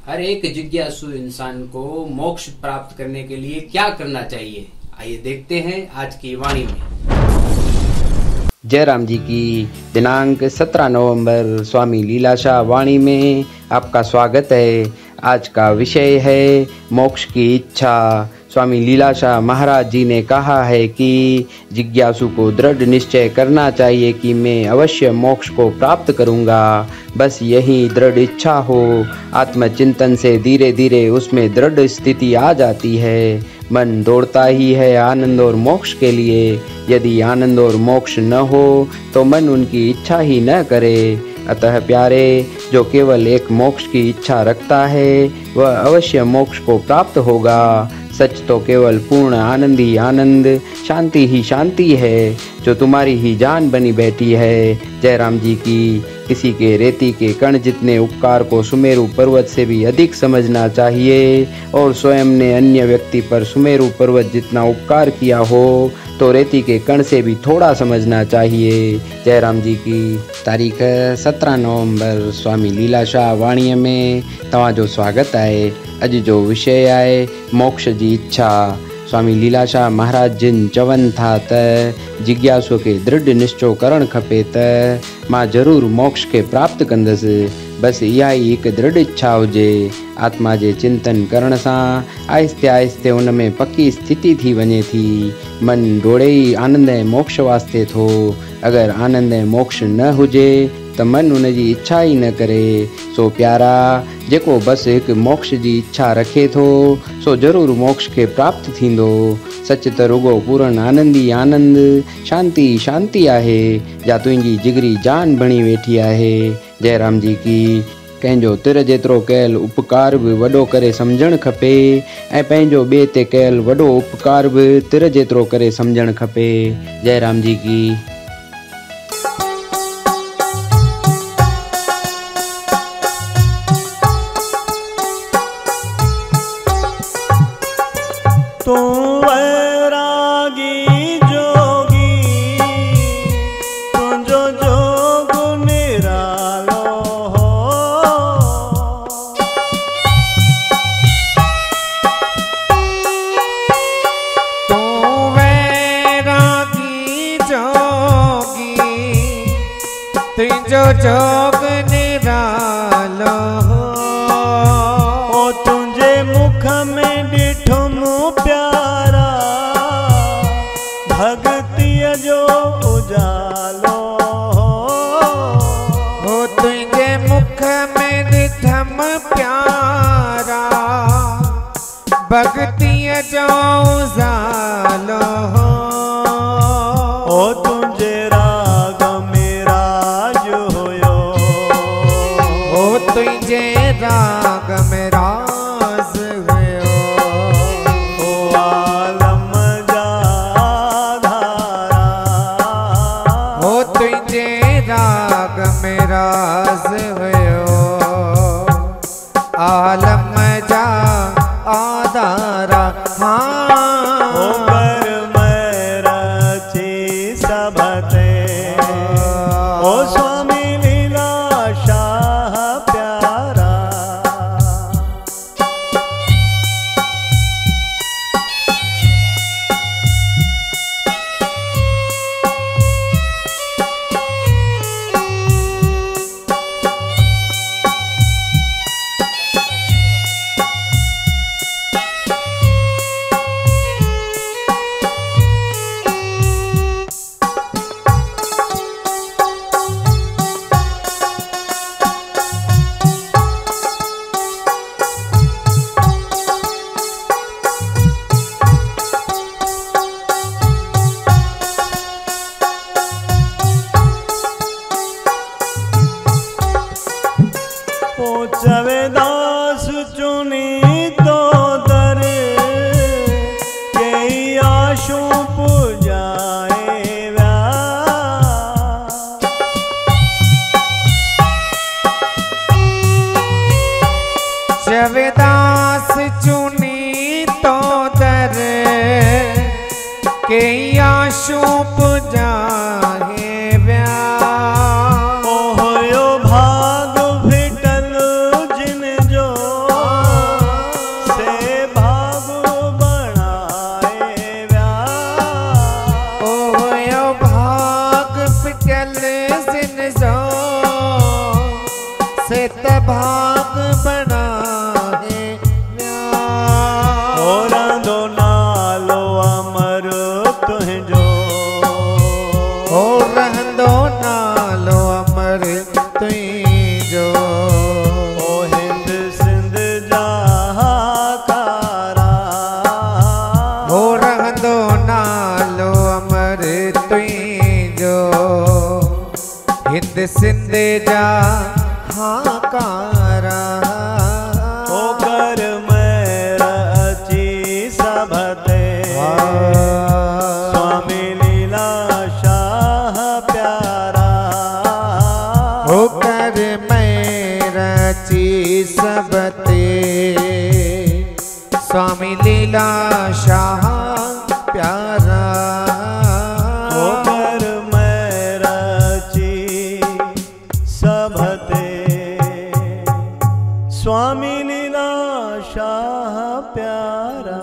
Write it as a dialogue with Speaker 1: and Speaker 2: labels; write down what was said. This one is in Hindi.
Speaker 1: हर एक जिज्ञासु इंसान को मोक्ष प्राप्त करने के लिए क्या करना चाहिए, आइए देखते हैं आज की वाणी में।
Speaker 2: जयराम जी की दिनांक 17 नवंबर स्वामी लीलाशाह वाणी में आपका स्वागत है। आज का विषय है मोक्ष की इच्छा। स्वामी लीलाशाह महाराज जी ने कहा है कि जिज्ञासु को दृढ़ निश्चय करना चाहिए कि मैं अवश्य मोक्ष को प्राप्त करूंगा। बस यही दृढ़ इच्छा हो, आत्मचिंतन से धीरे धीरे उसमें दृढ़ स्थिति आ जाती है। मन दौड़ता ही है आनंद और मोक्ष के लिए। यदि आनंद और मोक्ष न हो तो मन उनकी इच्छा ही न करे। अतः प्यारे, जो केवल एक मोक्ष की इच्छा रखता है वह अवश्य मोक्ष को प्राप्त होगा। सच तो केवल पूर्ण आनंद ही आनंद, शांति ही शांति है जो तुम्हारी ही जान बनी बैठी है। जयराम जी की किसी के रेती के कण जितने उपकार को सुमेरु पर्वत से भी अधिक समझना चाहिए, और स्वयं ने अन्य व्यक्ति पर सुमेरु पर्वत जितना उपकार किया हो तो रेती के कण से भी थोड़ा समझना चाहिए। जयराम जी की तारीख 17 नवंबर स्वामी लीलाशाह वाणी में तव्हांजो स्वागत आहे। अॼु जो विषय आहे मोक्ष जी इच्छा। स्वामी लीलाशाह महाराज जिन चवनि था त जिज्ञासु खे दृढ़ निश्चय करणु खपे त मां ज़रूरु मोक्ष खे प्राप्त कंदुसि। बसि इहा ई हिकु दृढ़ इच्छा हुजे। आत्मा जे चिंतन करण सां आहिस्ते आहिस्ते उन में पक्की स्थिति थी वञे थी। मन डोड़े ई आनंद ऐं मोक्ष वास्ते थो। अगरि आनंद ऐं मोक्ष न हुजे त मन उन जी इच्छा ई न करे। सो प्यारा, जेको बसि हिकु मोक्ष जी इच्छा रखे थो सो ज़रूरु मोक्ष खे प्राप्त थींदो। सच त रुगो पूर्ण आनंद ई आनंद, शांति शांति आहे जा तुंहिंजी जिगरी जान बणी वेठी आहे। जयराम जी की कंहिंजो तिर जेतिरो कयल उपकार बि वॾो करे सम्झणु खपे ऐं पंहिंजो ॿिए ते कयल वॾो उपकार बि तिर जेतिरो करे सम्झणु खपे। जयराम जी की
Speaker 3: तू वैरागी जोगी, तुझो जोग निरालो हो।
Speaker 4: तू वैरागी जोगी, तुझो जोग निरालो हो।
Speaker 3: ओ तुझे मुख में ॾिठुम प्यारा, भगतिय जो उजालो
Speaker 4: हो। तुझे मुख में ॾिठम प्यारा, भगतिय जो उजालो हो।
Speaker 3: ओ तुझे राग में राज हुयो,
Speaker 4: हो तुझे राग में राज हुयो।
Speaker 3: ओ आलम जा धारा,
Speaker 4: हो तुझे राग में राज हुयो। आलम जा आधारा
Speaker 3: ओ कर मैं रची सबते। ओ स्वामी लीलाशाह प्यारा, चवेदास चुनी तो दर के आशु पुजाए व्या।
Speaker 4: चवेदास चुनी तो दर के आशु पुजाए व्या।
Speaker 3: ओहो भाग फिटल जिन जो
Speaker 4: सत भाग बना है
Speaker 3: और दो नालो अमर तुझो
Speaker 4: और रहंदो नालो अमर तुझो
Speaker 3: ओ हिंद सिंध जहाकारा
Speaker 4: हो रहंदो नालो अमर तुझो हिंद सिंध जा हाकारा
Speaker 3: ओ कर मेरा अची सभते स्वामी लीला शाह प्यारा
Speaker 4: हो कर मेरा ची सबते स्वामी लीला शाह प्यारा
Speaker 3: ओ कर मेरा ची सभते स्वामी लीला शाह प्यारा।